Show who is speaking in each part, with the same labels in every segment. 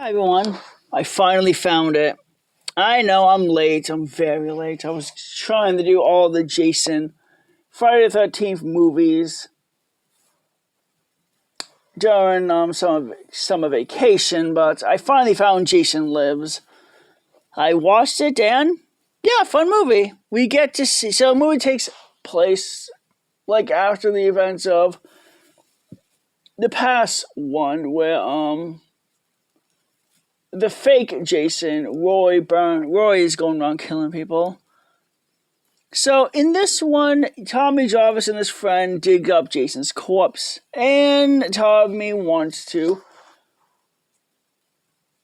Speaker 1: Hi everyone, I finally found it. I know I'm late, I'm very late. I was trying to do all the Jason Friday the 13th movies during summer vacation, but I finally found Jason Lives. I watched it and yeah, fun movie. We get to see, so the movie takes place like after the events of the past one where the fake Jason, Roy is going around killing people. So in this one, Tommy Jarvis and his friend dig up Jason's corpse, and Tommy wants to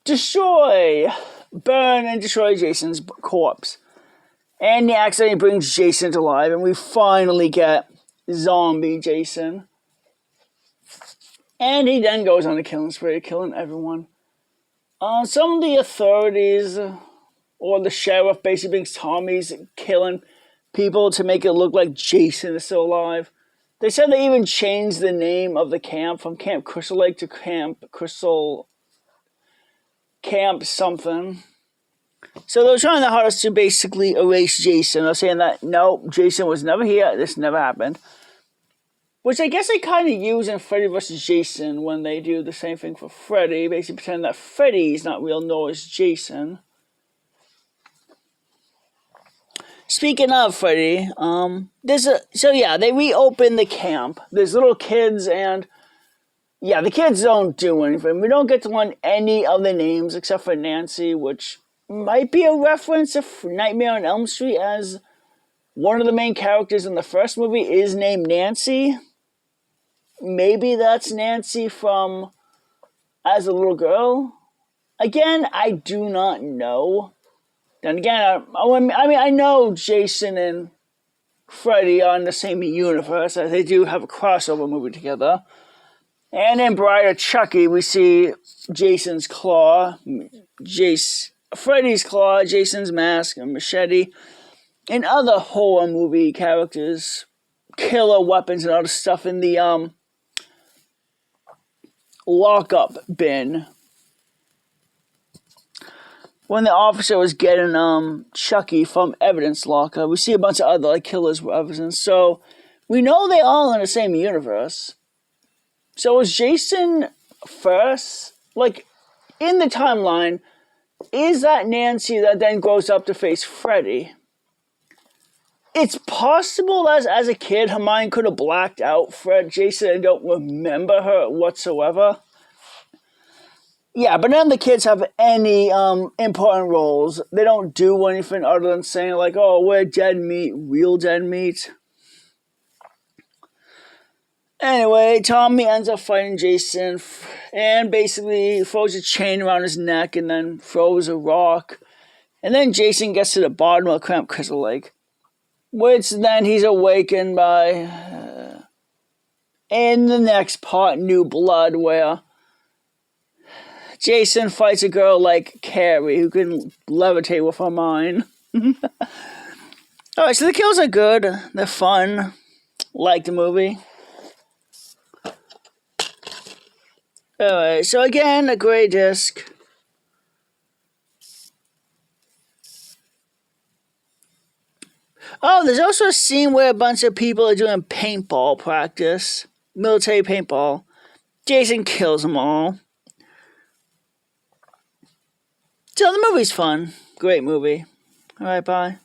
Speaker 1: burn and destroy Jason's corpse. And he accidentally brings Jason to life, and we finally get zombie Jason. And he then goes on a killing spree, killing everyone. Some of the authorities or the sheriff basically thinks Tommy's killing people to make it look like Jason is still alive. They said they even changed the name of the camp from Camp Crystal Lake to Camp something. So they were trying their hardest to basically erase Jason. They're saying that, no, Jason was never here, this never happened. Which I guess they kind of use in Freddy vs. Jason when they do the same thing for Freddy. Basically pretend that Freddy's not real, nor is Jason. Speaking of Freddy, they reopen the camp. There's little kids and, the kids don't do anything. We don't get to learn any of the names except for Nancy, which might be a reference to Nightmare on Elm Street, as one of the main characters in the first movie is named Nancy. Maybe that's Nancy from as a little girl. Again, I do not know. Then again, I know Jason and Freddy are in the same universe, as they do have a crossover movie together. And in Bride of Chucky, we see Jason's claw, Freddy's claw, Jason's mask, and machete, and other horror movie characters, killer weapons and other stuff in the lockup bin. When the officer was getting Chucky from evidence locker, we see a bunch of other killers with evidence. So we know they're all in the same universe. So is Jason first? In the timeline, is that Nancy that then grows up to face Freddy? It's possible that as a kid, her mind could have blacked out Jason and don't remember her whatsoever. Yeah, but none of the kids have any important roles. They don't do anything other than saying, we're dead meat, real dead meat. Anyway, Tommy ends up fighting Jason and basically throws a chain around his neck and then throws a rock. And then Jason gets to the bottom of Camp Crystal Lake, which then he's awakened by, in the next part, New Blood, where Jason fights a girl like Carrie, who can levitate with her mind. Alright, so the kills are good. They're fun. Like the movie. Alright, so again, a gray disc. Oh, there's also a scene where a bunch of people are doing paintball practice. Military paintball. Jason kills them all. So the movie's fun. Great movie. Alright, bye.